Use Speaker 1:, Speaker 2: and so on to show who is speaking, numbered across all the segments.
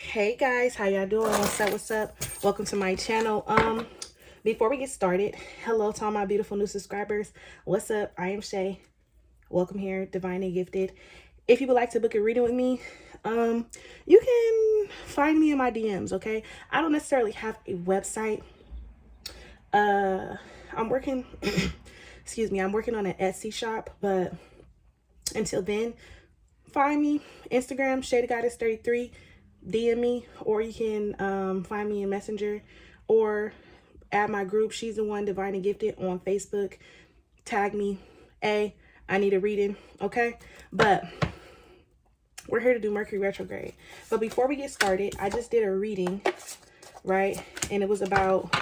Speaker 1: Hey guys, how y'all doing? What's up? Welcome to my channel. Before we get started, hello to all my beautiful new subscribers. What's up? I am Shay. Welcome here, Divine and Gifted. If you would like to book a reading with me, you can find me in my DMs, okay? I don't necessarily have a website. I'm working excuse me, I'm working on an Etsy shop, but until then, find me Instagram ShayTheGoddess33, DM me, or you can find me in Messenger or add my group She's the One Divine and Gifted on Facebook. Tag me, I need a reading, okay? But we're here to do Mercury Retrograde. But before we get started, I just did a reading, right? And it was about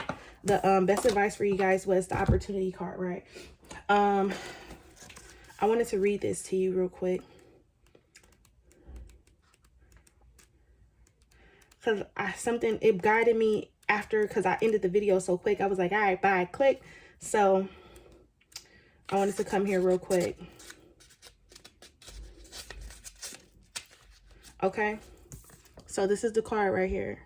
Speaker 1: the best advice for you guys was the opportunity card, right? I wanted to read this to you real quick, because something, it guided me after, because I ended the video so quick. I was like, all right, bye, click. So I wanted to come here real quick. Okay, so this is the card right here.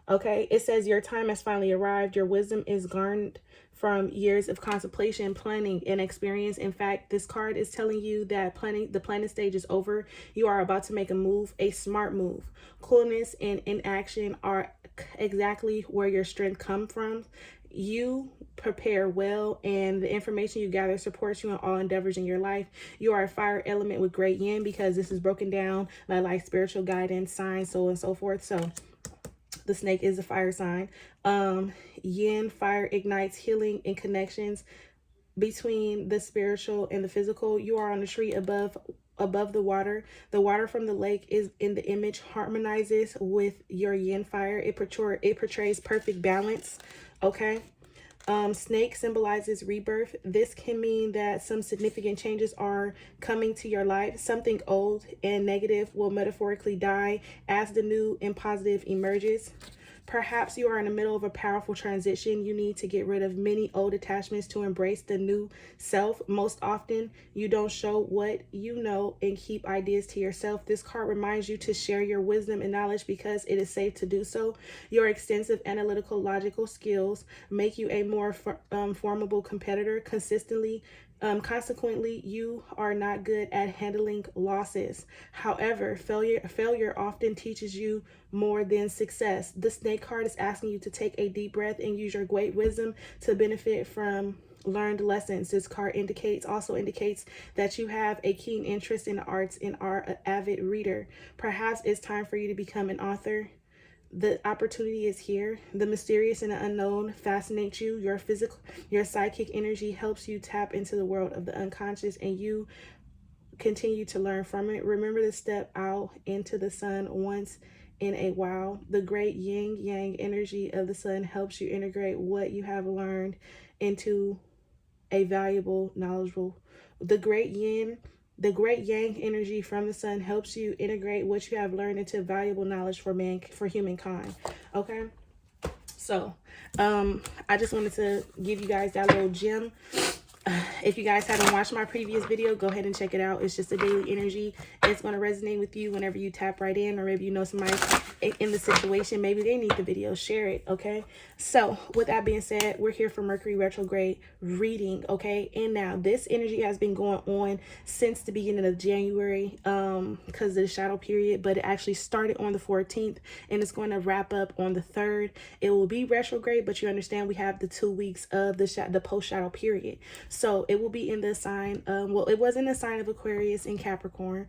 Speaker 1: Okay, it says your time has finally arrived. Your wisdom is garnered from years of contemplation, planning, and experience. In fact, this card is telling you that the planning stage is over. You are about to make a move, a smart move. Coolness and inaction are exactly where your strength comes from. You prepare well, and the information you gather supports you in all endeavors in your life. You are a fire element with great yin, because this is broken down by like spiritual guidance, signs, so on and so forth. So the snake is a fire sign. Yin, fire, ignites healing and connections between the spiritual and the physical. You are on the tree above the water. The water from the lake is in the image, harmonizes with your yin fire. It portrays perfect balance. Okay. Snake symbolizes rebirth. This can mean that some significant changes are coming to your life. Something old and negative will metaphorically die as the new and positive emerges. Perhaps you are in the middle of a powerful transition. You need to get rid of many old attachments to embrace the new self. Most often, you don't show what you know and keep ideas to yourself. This card reminds you to share your wisdom and knowledge because it is safe to do so. Your extensive analytical, logical skills make you a more formidable competitor. Consequently, you are not good at handling losses. However, failure often teaches you more than success. The snake card is asking you to take a deep breath and use your great wisdom to benefit from learned lessons. This card also indicates that you have a keen interest in the arts and are an avid reader. Perhaps it's time for you to become an author. The opportunity is here. The mysterious and the unknown fascinates you. Your psychic energy helps you tap into the world of the unconscious, and you continue to learn from it. Remember to step out into the sun once in a while. The great yin yang energy of the sun helps you integrate what you have learned into a valuable, knowledgeable. The great yang energy from the sun helps you integrate what you have learned into valuable knowledge for humankind. Okay, so I just wanted to give you guys that little gem. If you guys haven't watched my previous video, go ahead and check it out. It's just a daily energy. It's going to resonate with you whenever you tap right in, or maybe you know somebody in the situation. Maybe they need the video. Share it, okay? So with that being said, we're here for Mercury Retrograde reading, okay? And now this energy has been going on since the beginning of January because of the shadow period, but it actually started on the 14th and it's going to wrap up on the 3rd. It will be retrograde, but you understand we have the 2 weeks of the post-shadow period. So it will be in the sign, well, it was in the sign of Aquarius in Capricorn.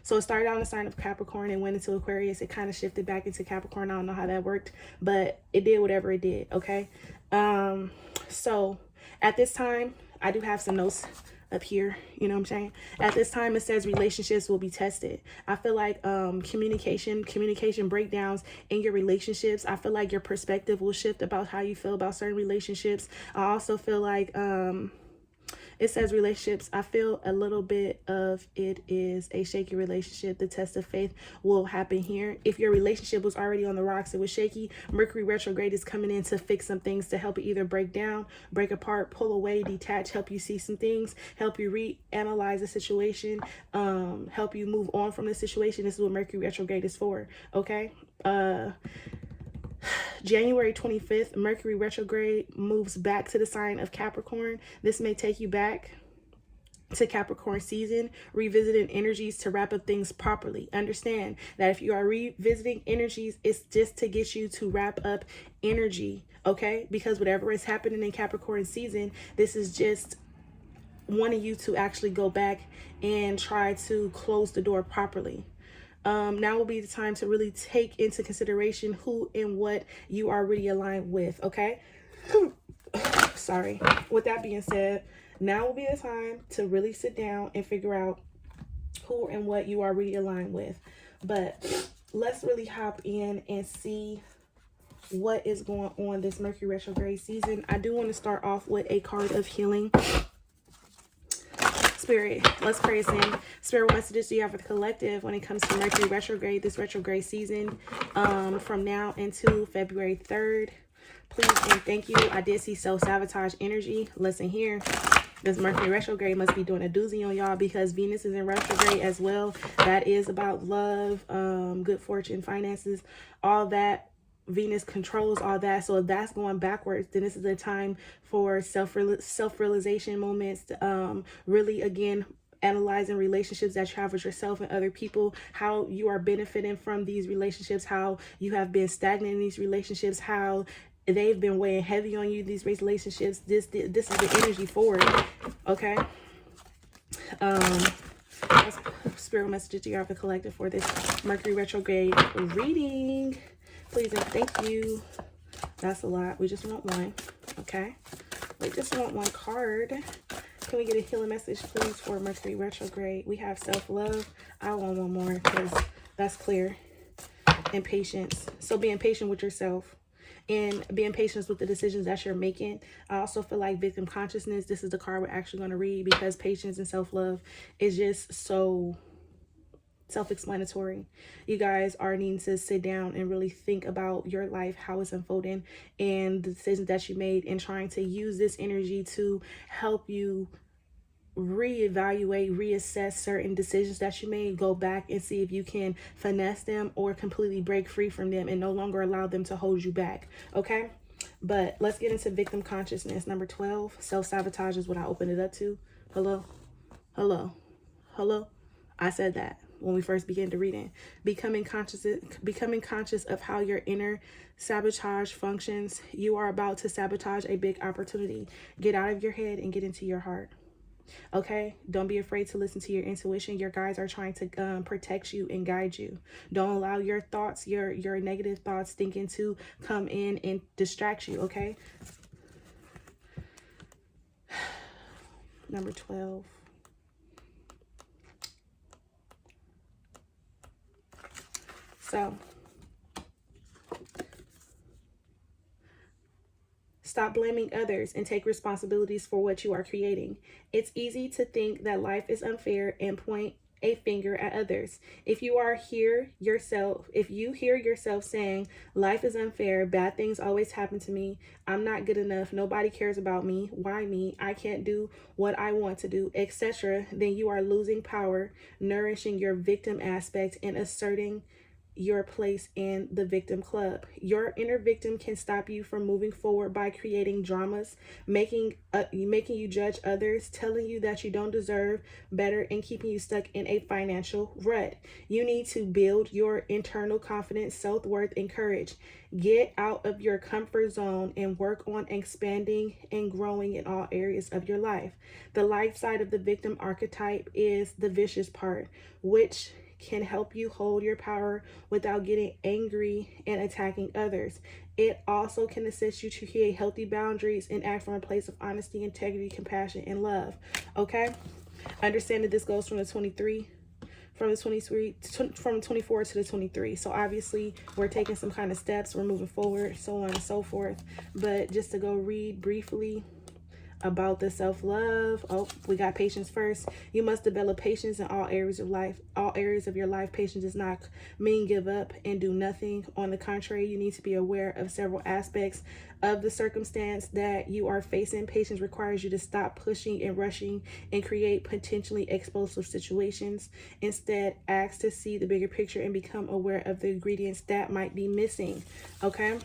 Speaker 1: So it started on the sign of Capricorn and went into Aquarius. It kind of shifted back into Capricorn. I don't know how that worked, but it did whatever it did, okay? So at this time, I do have some notes up here, you know what I'm saying? At this time, it says relationships will be tested. I feel like communication breakdowns in your relationships. I feel like your perspective will shift about how you feel about certain relationships. I also feel like It says relationships. I feel a little bit of it is a shaky relationship. The test of faith will happen here. If your relationship was already on the rocks, it was shaky, Mercury retrograde is coming in to fix some things, to help it either break down, break apart, pull away, detach, help you see some things, help you reanalyze the situation, help you move on from the situation. This is what Mercury retrograde is for. Okay. January 25th, Mercury retrograde moves back to the sign of Capricorn. This may take you back to Capricorn season, revisiting energies to wrap up things properly. Understand that if you are revisiting energies, it's just to get you to wrap up energy, okay? Because whatever is happening in Capricorn season, this is just wanting you to actually go back and try to close the door properly. Now will be the time to really take into consideration who and what you are really aligned with, okay? Sorry. With that being said, now will be the time to really sit down and figure out who and what you are really aligned with. But let's really hop in and see what is going on this Mercury retrograde season. I do want to start off with a card of healing. Spirit, let's pray us in. Spirit, what messages do you have for the collective when it comes to Mercury retrograde, this retrograde season, from now into February 3rd? Please and thank you. I did see self-sabotage energy. Listen here. This Mercury retrograde must be doing a doozy on y'all, because Venus is in retrograde as well. That is about love, good fortune, finances, all that. Venus controls all that. So if that's going backwards, then this is a time for self-realization moments. Really, again, analyzing relationships that you have with yourself and other people, how you are benefiting from these relationships, how you have been stagnant in these relationships, how they've been weighing heavy on you, these relationships. This is the energy for it, okay? Spirit messages to you have the collective for this Mercury retrograde reading. Please and thank you. That's a lot. We just want one, okay? We just want one card. Can we get a healing message, please, for Mercury retrograde? We have self-love. I want one more because that's clear. And patience. So being patient with yourself and being patient with the decisions that you're making. I also feel like victim consciousness. This is the card we're actually going to read, because patience and self-love is just so self-explanatory. You guys are needing to sit down and really think about your life, how it's unfolding, and the decisions that you made, and trying to use this energy to help you reevaluate, reassess certain decisions that you made, go back and see if you can finesse them or completely break free from them and no longer allow them to hold you back, okay? But let's get into victim consciousness. Number 12, self-sabotage is what I opened it up to. Hello? I said that when we first began to reading. Becoming conscious of how your inner sabotage functions. You are about to sabotage a big opportunity. Get out of your head and get into your heart. Okay, don't be afraid to listen to your intuition. Your guides are trying to protect you and guide you. Don't allow your thoughts, your negative thoughts, thinking to come in and distract you. Okay. Number 12. So stop blaming others and take responsibilities for what you are creating. It's easy to think that life is unfair and point a finger at others. If you hear yourself saying life is unfair, bad things always happen to me, I'm not good enough, nobody cares about me, why me, I can't do what I want to do, etc., then you are losing power, nourishing your victim aspect, and asserting your place in the victim club. Your inner victim can stop you from moving forward by creating dramas, making you judge others, telling you that you don't deserve better, and keeping you stuck in a financial rut. You need to build your internal confidence, self-worth, and courage. Get out of your comfort zone and work on expanding and growing in all areas of your life. The light side of the victim archetype is the vicious part, which can help you hold your power without getting angry and attacking others. It also can assist you to create healthy boundaries and act from a place of honesty, integrity, compassion, and love. Okay? Understand that this goes from the 24 to the 23. So obviously we're taking some kind of steps, we're moving forward, so on and so forth. But just to go read briefly, about the self-love. Oh, we got patience first. You must develop patience in all areas of life. All areas of your life. Patience does not mean give up and do nothing. On the contrary, you need to be aware of several aspects of the circumstance that you are facing. Patience requires you to stop pushing and rushing and create potentially explosive situations. Instead, ask to see the bigger picture and become aware of the ingredients that might be missing. Okay?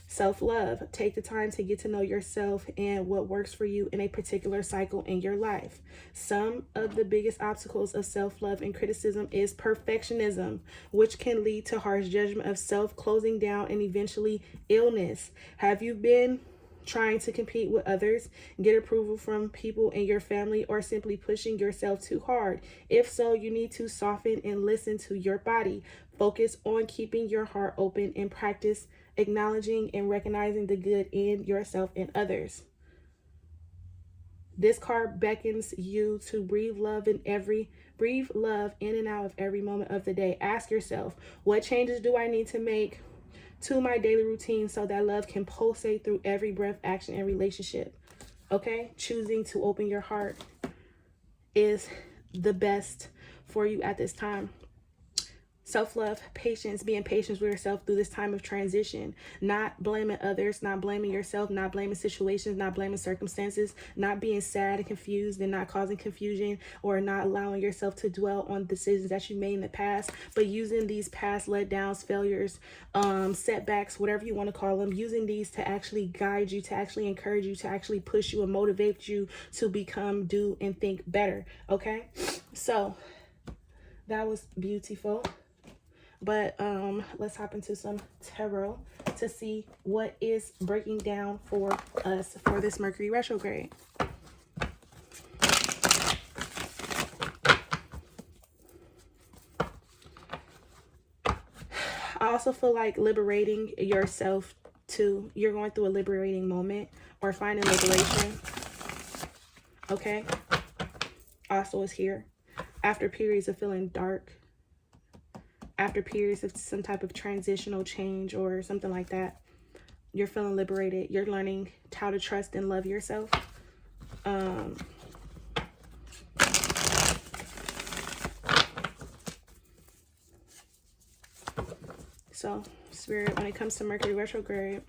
Speaker 1: Self-love. Take the time to get to know yourself and what works for you in a particular cycle in your life. Some of the biggest obstacles of self-love and criticism is perfectionism, which can lead to harsh judgment of self, closing down, and eventually illness. Have you been trying to compete with others, get approval from people in your family, or simply pushing yourself too hard? If so, you need to soften and listen to your body. Focus on keeping your heart open and practice acknowledging and recognizing the good in yourself and others. This card beckons you to breathe love in and out of every moment of the day. Ask yourself, what changes do I need to make to my daily routine so that love can pulsate through every breath, action, and relationship? Okay? Choosing to open your heart is the best for you at this time. Self-love, patience, being patient with yourself through this time of transition, not blaming others, not blaming yourself, not blaming situations, not blaming circumstances, not being sad and confused and not causing confusion, or not allowing yourself to dwell on decisions that you made in the past, but using these past letdowns, failures, setbacks, whatever you want to call them, using these to actually guide you, to actually encourage you, to actually push you and motivate you to become, do, and think better. Okay? So that was beautiful. But let's hop into some tarot to see what is breaking down for us for this Mercury retrograde. I also feel like liberating yourself too. You're going through a liberating moment or finding liberation. Okay. Also is here. After periods of feeling dark. After periods of some type of transitional change or something like that, you're feeling liberated. You're learning how to trust and love yourself. So, Spirit, when it comes to Mercury retrograde,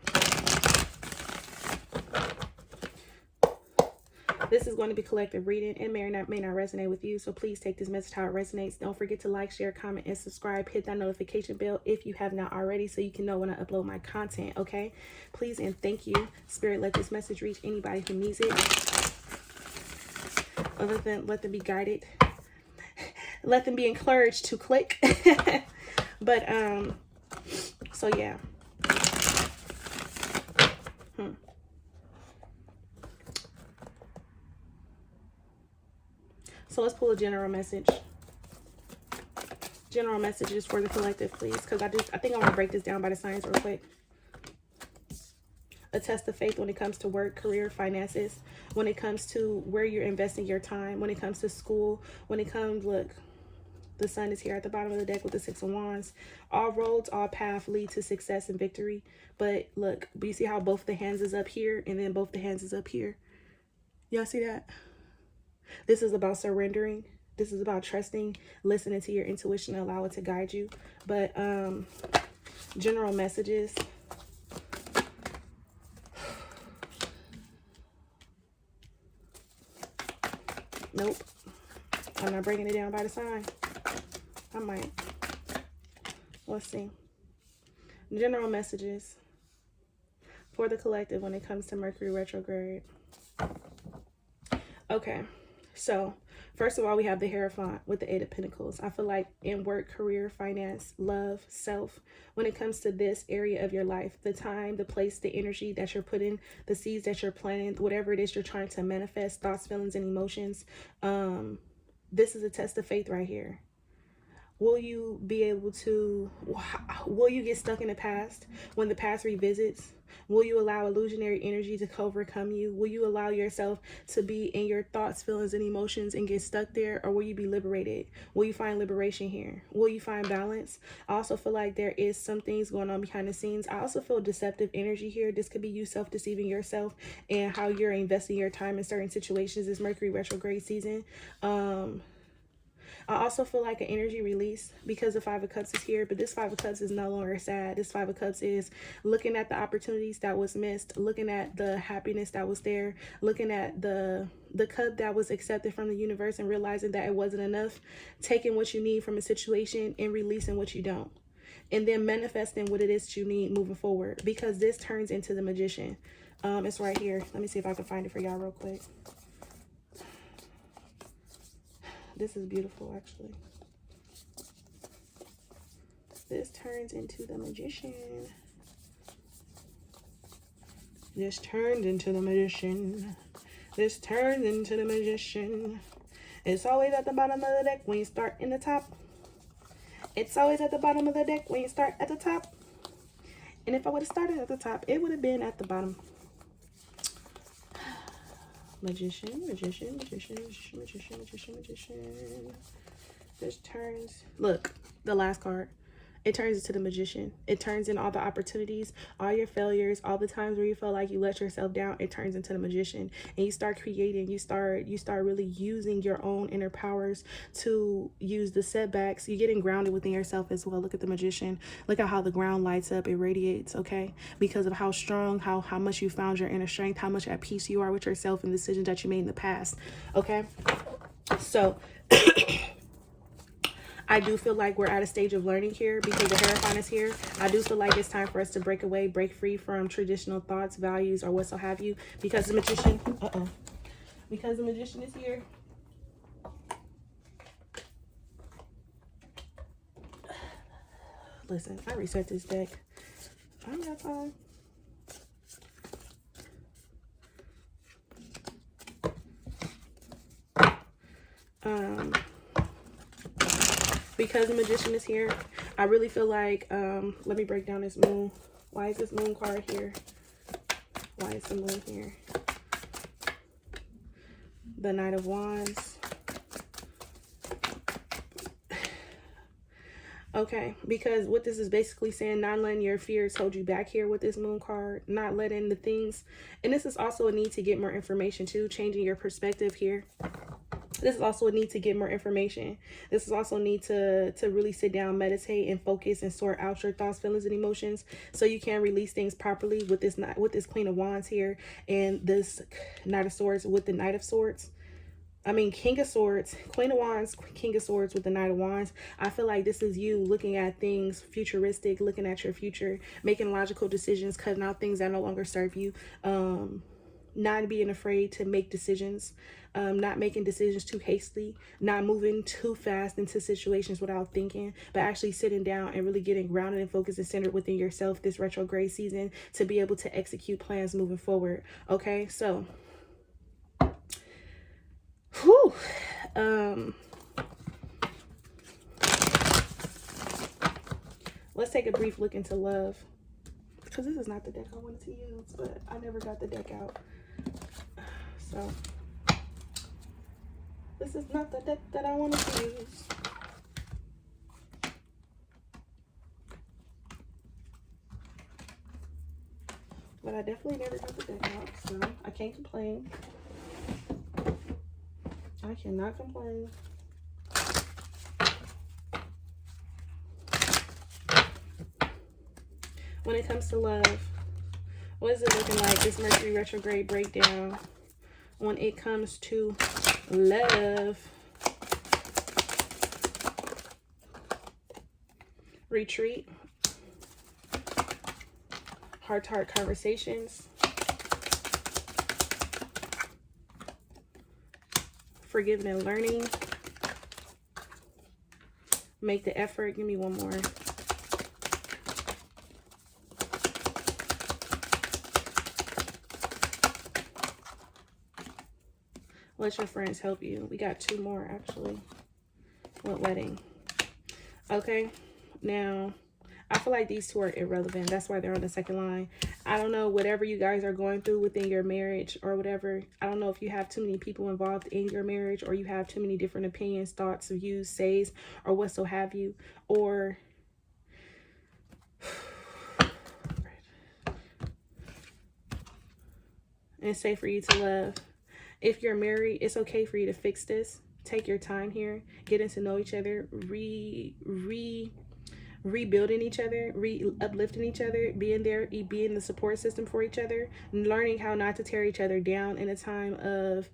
Speaker 1: this is going to be collective reading. It may or may not resonate with you, so please take this message how it resonates. Don't forget to like, share, comment, and subscribe. Hit that notification bell if you have not already so you can know when I upload my content, okay? Please and thank you. Spirit, let this message reach anybody who needs it. Other than let them be guided. Let them be encouraged to click. But, so yeah. So let's pull a general message. General messages for the collective, please. Because I think I want to break this down by the signs real quick. A test of faith when it comes to work, career, finances. When it comes to where you're investing your time. When it comes to school. When it comes, look, the sun is here at the bottom of the deck with the Six of Wands. All roads, all paths lead to success and victory. But look, you see how both the hands is up here and then both the hands is up here? Y'all see that? This is about surrendering. This is about trusting, listening to your intuition, and allow it to guide you. But general messages. Nope. I'm not breaking it down by the sign. I might. Let's see. General messages for the collective when it comes to Mercury retrograde. Okay. So, first of all, we have the Hierophant with the Eight of Pentacles. I feel like in work, career, finance, love, self, when it comes to this area of your life, the time, the place, the energy that you're putting, the seeds that you're planting, whatever it is you're trying to manifest, thoughts, feelings, and emotions, this is a test of faith right here. Will you be able to, will you get stuck in the past when the past revisits? Will you allow illusionary energy to overcome you? Will you allow yourself to be in your thoughts, feelings, and emotions and get stuck there? Or will you be liberated? Will you find liberation here? Will you find balance? I also feel like there is some things going on behind the scenes. I also feel deceptive energy here. This could be you self-deceiving yourself and how you're investing your time in certain situations. This Mercury retrograde season. I also feel like an energy release because the Five of Cups is here, but this Five of Cups is no longer sad. This Five of Cups is looking at the opportunities that was missed, looking at the happiness that was there, looking at the cup that was accepted from the universe and realizing that it wasn't enough, taking what you need from a situation and releasing what you don't. And then manifesting what it is that you need moving forward, because this turns into the Magician. It's right here. Let me see if I can find it for y'all real quick. This is beautiful, actually. This turns into the Magician. This turns into the Magician. This turns into the Magician. It's always at the bottom of the deck when you start in the top. It's always at the bottom of the deck when you start at the top. And if I would have started at the top, it would have been at the bottom. Magician, magician, magician, magician, magician, magician, magician. This turns, look, the last card. It turns into the Magician. It turns in all the opportunities, all your failures, all the times where you feel like you let yourself down. It turns into the Magician, and you start creating. You start really using your own inner powers to use the setbacks. You're getting grounded within yourself as well. Look at the Magician. Look at how the ground lights up. It radiates, okay? Because of how strong, how much you found your inner strength, how much at peace you are with yourself and decisions that you made in the past, okay? So I do feel like we're at a stage of learning here because the Hierophant is here. I do feel like it's time for us to break away, break free from traditional thoughts, values, or what so have you, because the Magician, because the Magician is here. Listen, I reset this deck. I don't got time. Because the Magician is here, I really feel like, let me break down this moon. Why is this moon card here? Why is the moon here? The Knight of Wands. Okay, because what this is basically saying, not letting your fears hold you back here with this moon card, not letting the things, and this is also a need to get more information too, changing your perspective here. This is also a need to get more information. This is also a need to really sit down, meditate, and focus and sort out your thoughts, feelings, and emotions so you can release things properly with this Queen of Wands here and this Knight of Swords with the Knight of Swords. I mean, King of Swords, Queen of Wands, King of Swords with the Knight of Wands. I feel like this is you looking at things futuristic, looking at your future, making logical decisions, cutting out things that no longer serve you. Not being afraid to make decisions, not making decisions too hastily, not moving too fast into situations without thinking, but actually sitting down and really getting grounded and focused and centered within yourself this retrograde season to be able to execute plans moving forward. Okay, so whew, let's take a brief look into love, because this is not the deck I wanted to use, but I never got the deck out. So this is not the deck that I wanted to use. But I definitely never got the deck out, so I can't complain. I cannot complain. When it comes to love, what is it looking like? This Mercury retrograde breakdown when it comes to love. Retreat. Heart-to-heart conversations. Forgiving and learning. Make the effort. Give me one more. Let your friends help you. We got two more, actually. What wedding? Okay, now I feel like these two are irrelevant. That's why they're on the second line. I don't know, whatever you guys are going through within your marriage or whatever. I don't know if you have too many people involved in your marriage, or you have too many different opinions, thoughts, views, says, or what so have you. Or it's safe for you to love. If you're married, it's okay for you to fix this. Take your time here, getting to know each other, rebuilding each other, uplifting each other, being there, being the support system for each other, learning how not to tear each other down in a time of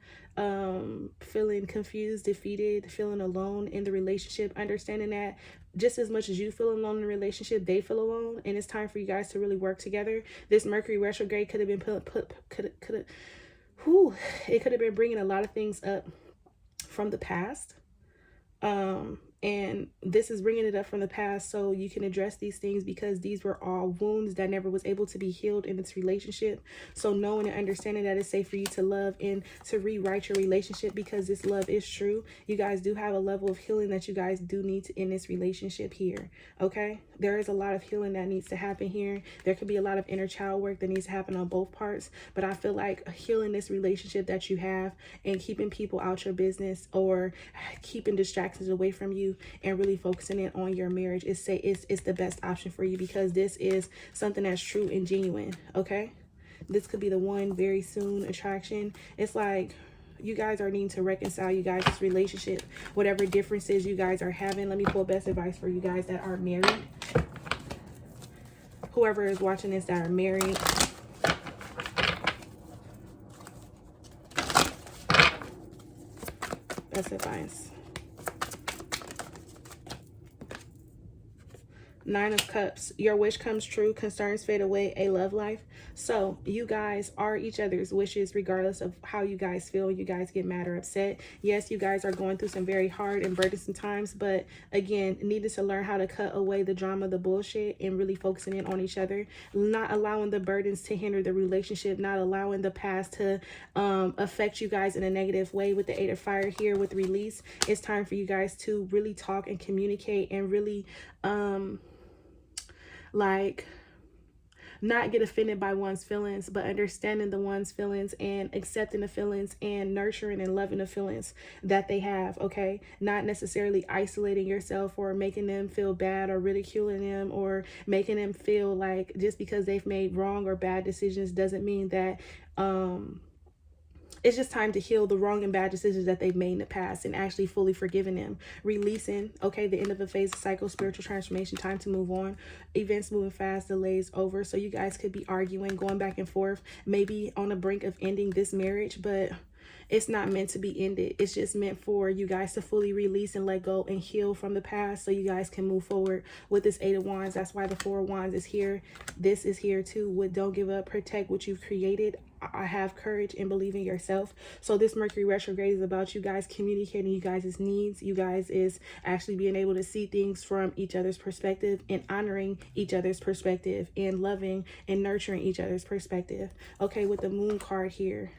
Speaker 1: feeling confused, defeated, feeling alone in the relationship, understanding that just as much as you feel alone in the relationship, they feel alone, and it's time for you guys to really work together. This Mercury retrograde could have been it could have been bringing a lot of things up from the past. And this is bringing it up from the past so you can address these things, because these were all wounds that never was able to be healed in this relationship. So knowing and understanding that it's safe for you to love and to rewrite your relationship, because this love is true. You guys do have a level of healing that you guys do need to in this relationship here. Okay, there is a lot of healing that needs to happen here. There could be a lot of inner child work that needs to happen on both parts, but I feel like healing this relationship that you have and keeping people out your business or keeping distractions away from you and really focusing in on your marriage is the best option for you, because this is something that's true and genuine. Okay, this could be the one very soon attraction. It's like you guys are needing to reconcile you guys' relationship, whatever differences you guys are having. Let me pull best advice for you guys that are married. Whoever is watching this that are married, best advice. Nine of Cups. Your wish comes true. Concerns fade away. A love life. So you guys are each other's wishes, regardless of how you guys feel. You guys get mad or upset. Yes, you guys are going through some very hard and burdensome times, but again, needed to learn how to cut away the drama, the bullshit, and really focusing in on each other. Not allowing the burdens to hinder the relationship. Not allowing the past to affect you guys in a negative way. With the Eight of Fire here with release, it's time for you guys to really talk and communicate and really like not get offended by one's feelings, but understanding the one's feelings and accepting the feelings and nurturing and loving the feelings that they have. Okay, not necessarily isolating yourself or making them feel bad or ridiculing them or making them feel like just because they've made wrong or bad decisions doesn't mean that it's just time to heal the wrong and bad decisions that they've made in the past and actually fully forgiving them. Releasing, okay, the end of a phase of cycle, spiritual transformation, time to move on. Events moving fast, delays over. So you guys could be arguing, going back and forth, maybe on the brink of ending this marriage, but it's not meant to be ended. It's just meant for you guys to fully release and let go and heal from the past so you guys can move forward with this Eight of Wands. That's why the Four of Wands is here. This is here too with don't give up, protect what you've created. I have courage and believe in yourself. So this Mercury retrograde is about you guys communicating you guys' needs. You guys is actually being able to see things from each other's perspective and honoring each other's perspective and loving and nurturing each other's perspective. Okay, with the Moon card here,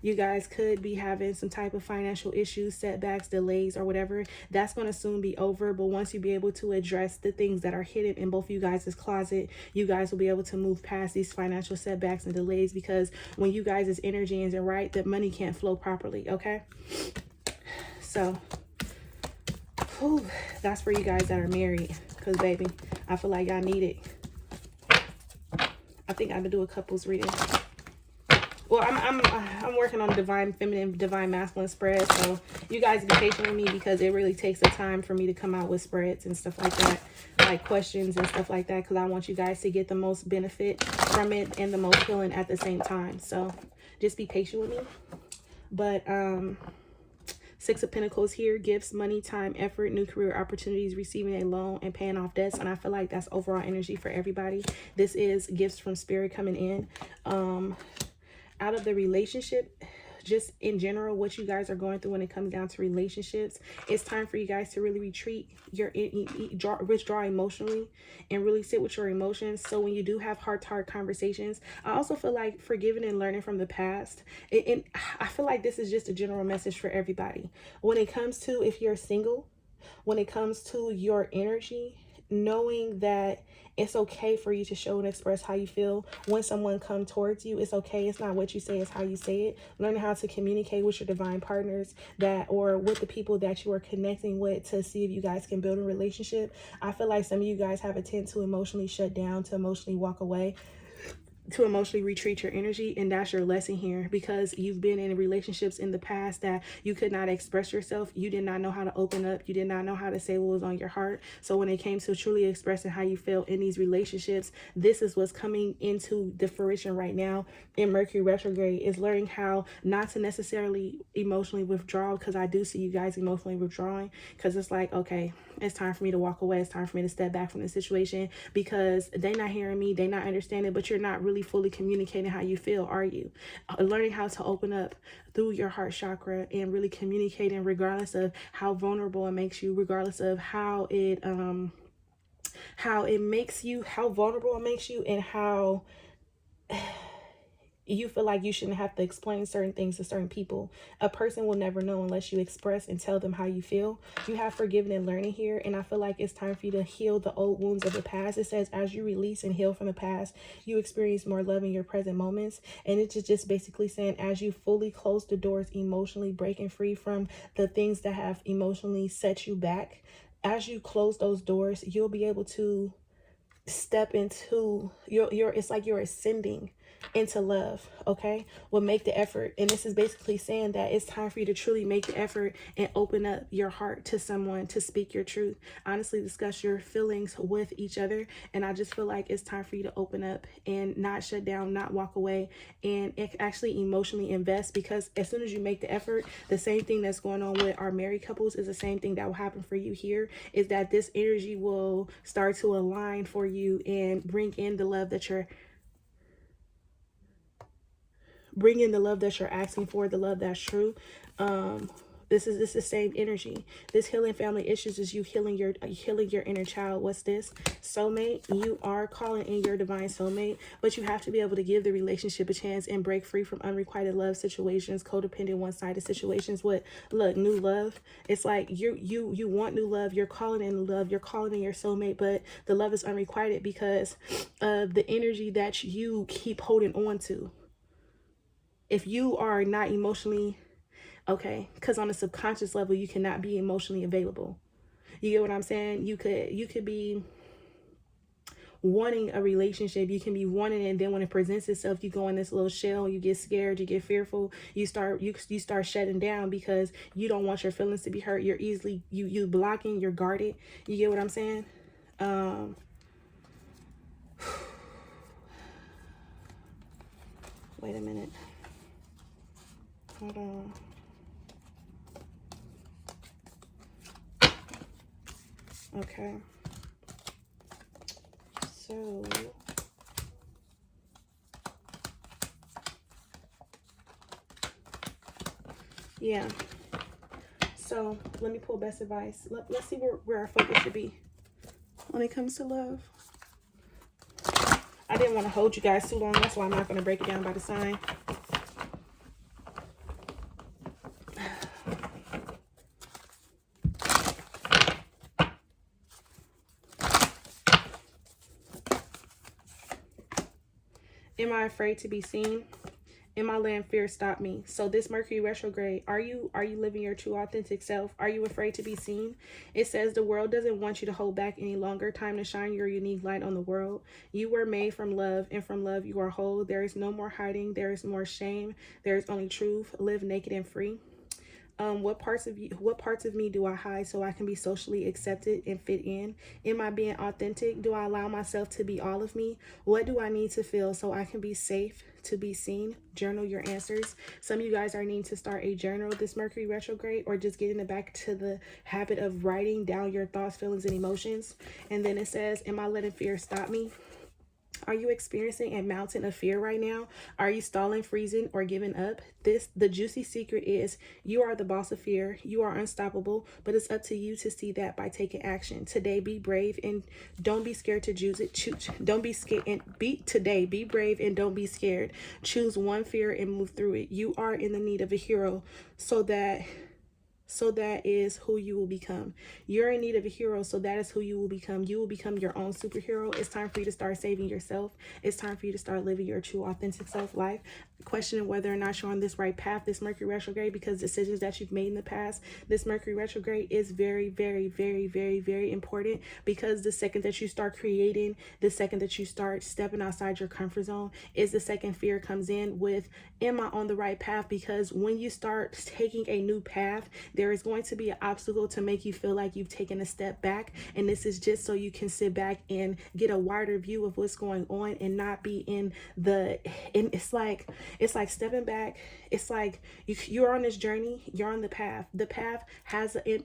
Speaker 1: you guys could be having some type of financial issues, setbacks, delays, or whatever. That's going to soon be over. But once you be able to address the things that are hidden in both you guys' closet, you guys will be able to move past these financial setbacks and delays, because when you guys' energy isn't right, the money can't flow properly. Okay, so that's for you guys that are married, because baby, I feel like y'all need it. I think I'm gonna do a couples reading. Well, I'm working on divine feminine, divine masculine spread. So you guys be patient with me, because it really takes the time for me to come out with spreads and stuff like that, like questions and stuff like that, because I want you guys to get the most benefit from it and the most healing at the same time. So just be patient with me. But Six of Pentacles here, gifts, money, time, effort, new career opportunities, receiving a loan, and paying off debts. And I feel like that's overall energy for everybody. This is gifts from spirit coming in. Out of the relationship, just in general, what you guys are going through when it comes down to relationships, it's time for you guys to really retreat, withdraw emotionally and really sit with your emotions. So when you do have heart-to-heart conversations, I also feel like forgiving and learning from the past. And I feel like this is just a general message for everybody. When it comes to if you're single, when it comes to your energy, knowing that it's okay for you to show and express how you feel. When someone comes towards you, it's okay. It's not what you say, it's how you say it. Learning how to communicate with your divine partners, that, or with the people that you are connecting with, to see if you guys can build a relationship. I feel like some of you guys have a tendency to emotionally shut down, to emotionally walk away, to emotionally retreat your energy. And that's your lesson here, because you've been in relationships in the past that you could not express yourself. You did not know how to open up. You did not know how to say what was on your heart. So when it came to truly expressing how you felt in these relationships, this is what's coming into the fruition right now in Mercury retrograde, is learning how not to necessarily emotionally withdraw, because I do see you guys emotionally withdrawing, because it's like, okay, it's time for me to walk away. It's time for me to step back from the situation, because they're not hearing me. They're not understanding, but you're not really fully communicating how you feel, are you? Learning how to open up through your heart chakra and really communicating, regardless of how vulnerable it makes you, regardless of how it makes you, how vulnerable it makes you, and how you feel like you shouldn't have to explain certain things to certain people. A person will never know unless you express and tell them how you feel. You have forgiven and learning here, and I feel like it's time for you to heal the old wounds of the past. It says, as you release and heal from the past, you experience more love in your present moments. And it's just basically saying, as you fully close the doors emotionally, breaking free from the things that have emotionally set you back, as you close those doors, you'll be able to step into your it's like you're ascending into love. Okay, well, make the effort. And this is basically saying that it's time for you to truly make the effort and open up your heart to someone, to speak your truth, honestly discuss your feelings with each other. And I just feel like it's time for you to open up and not shut down, not walk away, and actually emotionally invest, because as soon as you make the effort, the same thing that's going on with our married couples is the same thing that will happen for you here, is that this energy will start to align for you and bring in the love that you're asking for, the love that's true. This is the same energy. This healing family issues is you healing your inner child. What's this? Soulmate. You are calling in your divine soulmate, but you have to be able to give the relationship a chance and break free from unrequited love situations, codependent, one-sided situations. With, look, new love. It's like you want new love. You're calling in love. You're calling in your soulmate, but the love is unrequited because of the energy that you keep holding on to. If you are not emotionally okay, because on a subconscious level, you cannot be emotionally available. You get what I'm saying? You could be wanting a relationship, you can be wanting it, and then when it presents itself, you go in this little shell, you get scared, you get fearful, you start shutting down because you don't want your feelings to be hurt. You're easily you blocking, you're guarded. You get what I'm saying? Wait a minute. Hold on. Okay. So yeah. So let me pull best advice. Let's see where our focus should be when it comes to love. I didn't want to hold you guys too long. That's why I'm not going to break it down by the sign. Am I afraid to be seen? Am I letting fear stop me? So this Mercury retrograde, are you living your true authentic self? Are you afraid to be seen? It says the world doesn't want you to hold back any longer. Time to shine your unique light on the world. You were made from love, and from love you are whole. There is no more hiding. There is more shame. There is only truth. Live naked and free. What parts of me do I hide so I can be socially accepted and fit in? Am I being authentic? Do I allow myself to be all of me? What do I need to feel so I can be safe to be seen? Journal your answers. Some of you guys are needing to start a journal this Mercury retrograde, or just getting back to the habit of writing down your thoughts, feelings, and emotions. And then it says, am I letting fear stop me? Are you experiencing a mountain of fear right now? Are you stalling, freezing, or giving up? The juicy secret is you are the boss of fear. You are unstoppable, but it's up to you to see that by taking action. Today, be brave and don't be scared to choose it. Don't be scared and be brave and don't be scared. Choose one fear and move through it. You are in the need of a hero so that So that is who you will become. You're in need of a hero, so that is who you will become. You will become your own superhero. It's time for you to start saving yourself. It's time for you to start living your true, authentic self-life. Questioning whether or not you're on this right path, this Mercury retrograde, because decisions that you've made in the past, this Mercury retrograde is very, very, very, very, very important, because the second that you start creating, the second that you start stepping outside your comfort zone, is the second fear comes in with, am I on the right path? Because when you start taking a new path, there is going to be an obstacle to make you feel like you've taken a step back. And this is just so you can sit back and get a wider view of what's going on and not be in the, and it's like stepping back. It's like you're on this journey, you're on the path. The path has an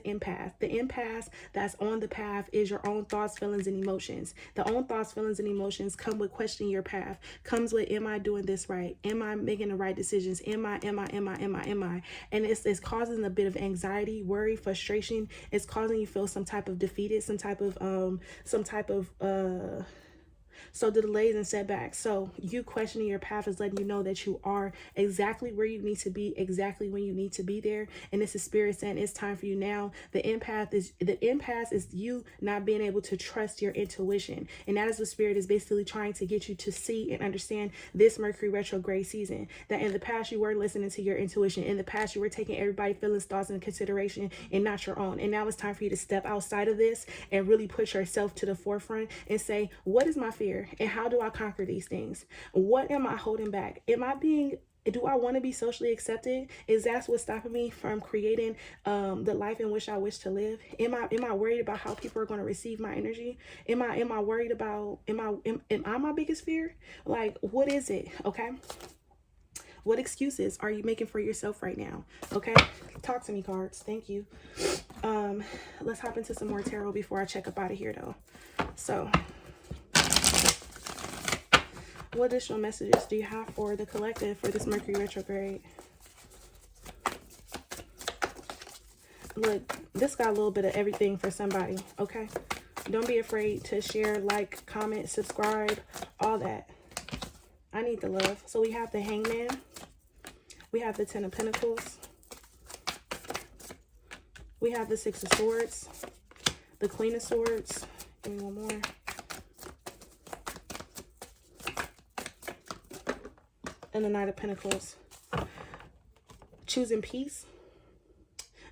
Speaker 1: impasse. The impasse that's on the path is your own thoughts, feelings, and emotions. The own thoughts, feelings, and emotions come with questioning your path, comes with, am I doing this right? Am I making the right decisions? Am I? And it's causing a bit of anxiety, worry, frustration. It's causing you feel some type of defeated, some type of so the delays and setbacks. So you questioning your path is letting you know that you are exactly where you need to be, exactly when you need to be there. And this is spirit saying it's time for you now. The impasse is you not being able to trust your intuition. And that is what spirit is basically trying to get you to see and understand this Mercury retrograde season. That in the past you were listening to your intuition. In the past you were taking everybody's feelings, thoughts into consideration and not your own. And now it's time for you to step outside of this and really put yourself to the forefront and say, what is my fear? And how do I conquer these things? What am I holding back? Do I want to be socially accepted? Is that what's stopping me from creating the life in which I wish to live? Am I worried about how people are going to receive my energy? Am I worried about, am I my biggest fear? Like, what is it? Okay. What excuses are you making for yourself right now? Okay. Talk to me, cards. Thank you. Let's hop into some more tarot before I check up out of here though. So what additional messages do you have for the collective for this Mercury retrograde? Look, this got a little bit of everything for somebody, okay? Don't be afraid to share, like, comment, subscribe, all that. I need the love. So we have the Hangman. We have the Ten of Pentacles. We have the Six of Swords. The Queen of Swords. Give me one more. And the Knight of Pentacles. Choosing peace.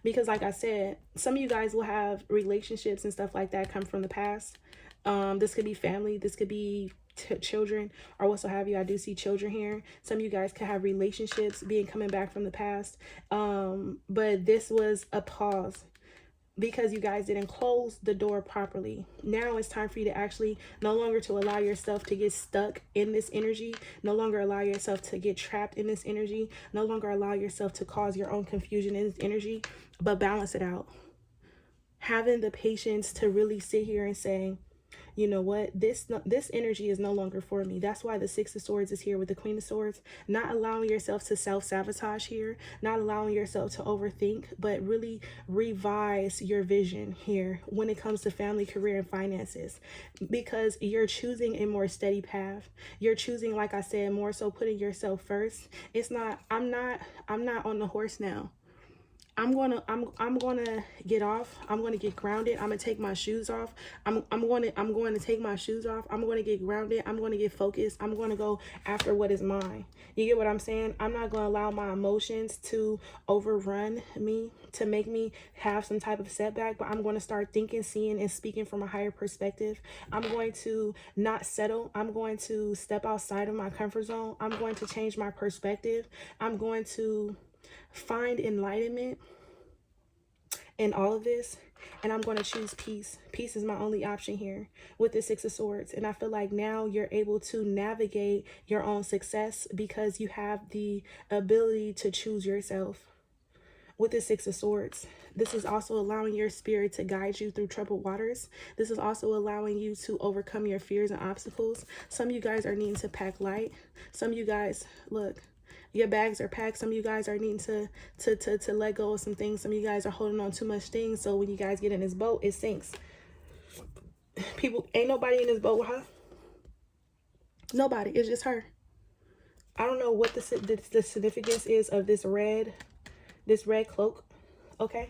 Speaker 1: Because like I said, some of you guys will have relationships and stuff like that come from the past. This could be family. This could be children or whatso have you. I do see children here. Some of you guys could have relationships coming back from the past. But this was a pause, because you guys didn't close the door properly. Now it's time for you to actually no longer to allow yourself to get stuck in this energy, no longer allow yourself to get trapped in this energy, no longer allow yourself to cause your own confusion in this energy, but balance it out. Having the patience to really sit here and say, you know what, this energy is no longer for me. That's why the Six of Swords is here with the Queen of Swords. Not allowing yourself to self-sabotage here, not allowing yourself to overthink, but really revise your vision here when it comes to family, career, and finances, because you're choosing a more steady path. You're choosing, like I said, more so putting yourself first. It's not, I'm not on the horse now. I'm gonna get off. I'm gonna get grounded. I'm gonna take my shoes off. I'm going to take my shoes off. I'm gonna get grounded. I'm gonna get focused. I'm gonna go after what is mine. You get what I'm saying? I'm not gonna allow my emotions to overrun me, to make me have some type of setback, but I'm gonna start thinking, seeing, and speaking from a higher perspective. I'm going to not settle. I'm going to step outside of my comfort zone. I'm going to change my perspective. I'm going to find enlightenment in all of this, and I'm going to choose peace. Peace is my only option here with the Six of Swords. And I feel like now you're able to navigate your own success because you have the ability to choose yourself. With the Six of Swords, this is also allowing your spirit to guide you through troubled waters. This is also allowing you to overcome your fears and obstacles. Some of you guys are needing to pack light. Some of you guys, look, your bags are packed. Some of you guys are needing to let go of some things. Some of you guys are holding on too much things. So when you guys get in this boat, it sinks. People, ain't nobody in this boat with her. Nobody. It's just her. I don't know what the significance is of this red cloak. okay?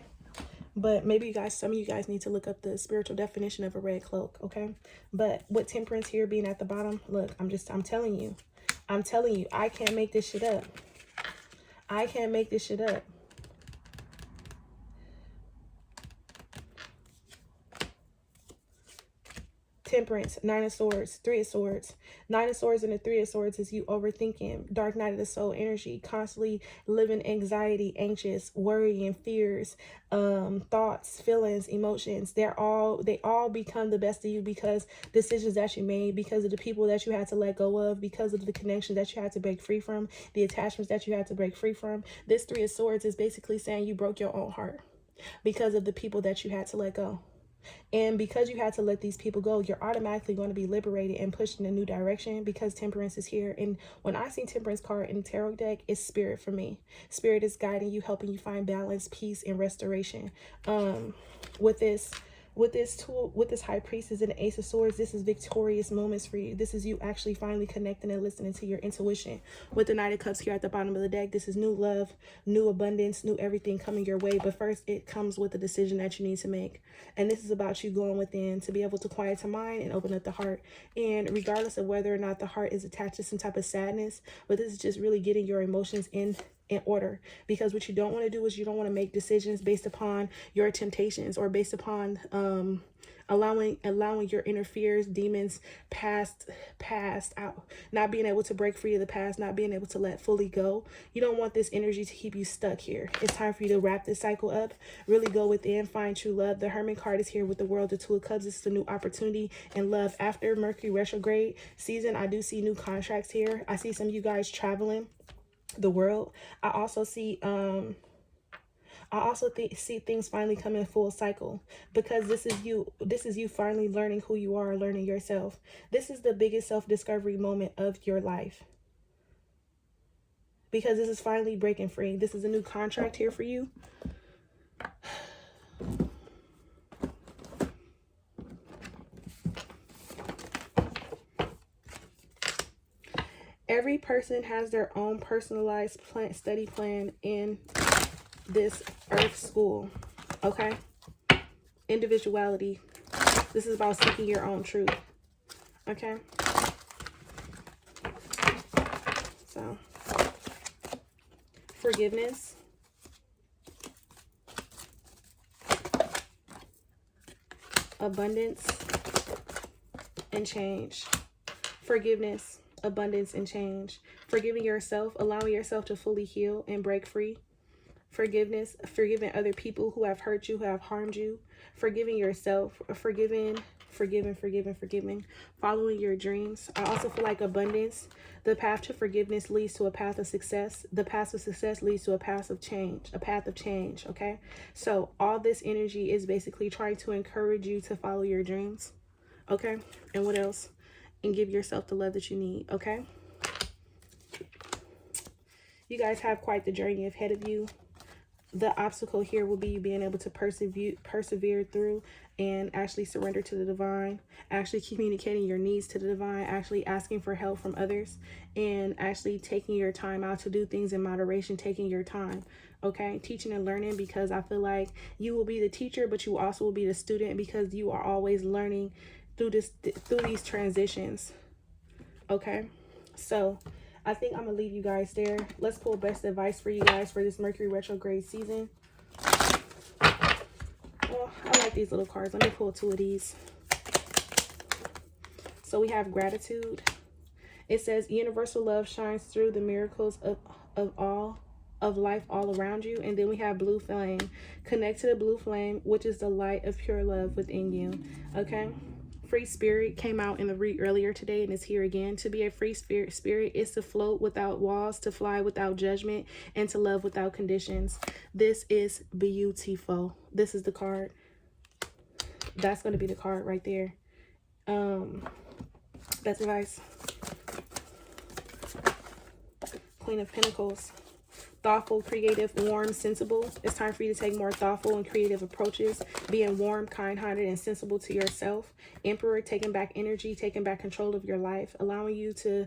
Speaker 1: But maybe you guys, some of you guys need to look up the spiritual definition of a red cloak, okay? But with temperance here being at the bottom, look, I'm telling you, I can't make this shit up. I can't make this shit up. Temperance, Nine of Swords, Three of Swords. Nine of Swords and the Three of Swords is you overthinking, dark night of the soul energy, constantly living anxiety, anxious, worrying, fears, thoughts, feelings, emotions. They all become the best of you because decisions that you made, because of the people that you had to let go of, because of the connections that you had to break free from, the attachments that you had to break free from. This Three of Swords is basically saying you broke your own heart because of the people that you had to let go. And because you had to let these people go, you're automatically going to be liberated and pushed in a new direction because temperance is here. And when I see temperance card in the tarot deck, it's spirit for me. Spirit is guiding you, helping you find balance, peace, and restoration. With this high priestess and the ace of swords, this is victorious moments for you. This is you actually finally connecting and listening to your intuition. With the Knight of Cups here at the bottom of the deck, this is new love, new abundance, new everything coming your way. But first, it comes with a decision that you need to make. And this is about you going within to be able to quiet the mind and open up the heart. And regardless of whether or not the heart is attached to some type of sadness, but this is just really getting your emotions in order, because what you don't want to do is you don't want to make decisions based upon your temptations or based upon allowing your inner fears, demons, past out, not being able to break free of the past, not being able to let fully go. You don't want this energy to keep you stuck here. It's time for you to wrap this cycle up, really go within, find true love. The Hermit card is here with the World, the Two of Cups. This is a new opportunity and love after Mercury retrograde season. I do see new contracts here. I see some of you guys traveling the world. I also see see things finally come in full cycle, because this is you finally learning who you are, learning yourself. This is the biggest self-discovery moment of your life, because this is finally breaking free. This is a new contract here for you. Every person has their own personalized study plan in this earth school, okay? Individuality. This is about seeking your own truth, okay? So, forgiveness. Abundance and change. Forgiveness, abundance, and change. Forgiving yourself, allowing yourself to fully heal and break free. Forgiveness, forgiving other people who have hurt you, who have harmed you. Forgiving yourself, forgiving, following your dreams. I also feel like abundance. The path to forgiveness leads to a path of success. The path of success leads to a path of change, okay? So all this energy is basically trying to encourage you to follow your dreams, okay? And what else? And give yourself the love that you need, okay? You guys have quite the journey ahead of you. The obstacle here will be you being able to persevere through and actually surrender to the divine, actually communicating your needs to the divine, actually asking for help from others, and actually taking your time out to do things in moderation, taking your time, okay? Teaching and learning, because I feel like you will be the teacher, but you also will be the student, because you are always learning through these transitions, okay? So I think I'm gonna leave you guys there. Let's pull best advice for you guys for this Mercury retrograde season. Well, I like these little cards. Let me pull 2 of these. So we have gratitude. It says universal love shines through the miracles of life all around you. And then we have blue flame. Connect to the blue flame, which is the light of pure love within you, okay? Free spirit came out in the read earlier today and is here again. To be a free spirit is to float without walls, to fly without judgment, and to love without conditions. This is beautiful. This is the card. That's going to be the card right there. Best advice. Queen of Pentacles. Thoughtful, creative, warm, sensible. It's time for you to take more thoughtful and creative approaches, being warm, kind-hearted, and sensible to yourself. Emperor, taking back energy, taking back control of your life, allowing you to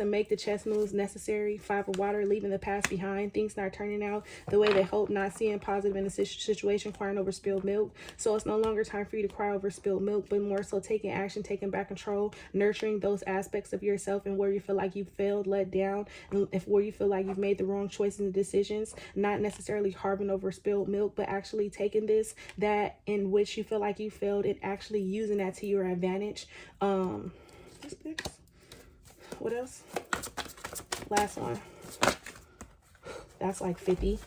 Speaker 1: make the chess moves necessary. Five of Water, leaving the past behind, things not turning out the way they hope, not seeing positive in a situation, crying over spilled milk. So it's no longer time for you to cry over spilled milk, but more so taking action, taking back control, nurturing those aspects of yourself and where you feel like you failed, let down, and where you feel like you've made the wrong choices and decisions, not necessarily harping over spilled milk, but actually taking that in which you feel like you failed and actually using that to your advantage. What else? Last one. That's like 50.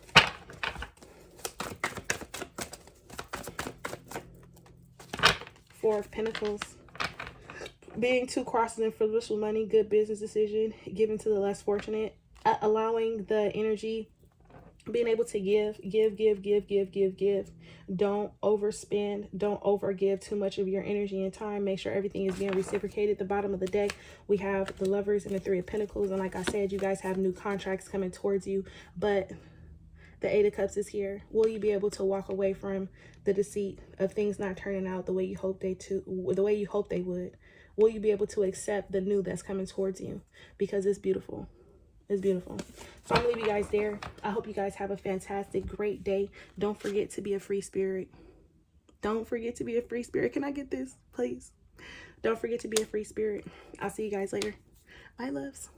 Speaker 1: Four of Pentacles. Being too crosses and frivolous with money, good business decision, giving to the less fortunate, allowing the energy, being able to give. Don't overspend, don't overgive too much of your energy and time. Make sure everything is being reciprocated. At the bottom of the deck, we have the Lovers and the Three of Pentacles. And like I said, you guys have new contracts coming towards you, but the Eight of Cups is here. Will you be able to walk away from the deceit of things not turning out the way you hope they would? Will you be able to accept the new that's coming towards you? Because it's beautiful. It's beautiful. So I'm going to leave you guys there. I hope you guys have a fantastic, great day. Don't forget to be a free spirit. Don't forget to be a free spirit. Can I get this, please? Don't forget to be a free spirit. I'll see you guys later. Bye, loves.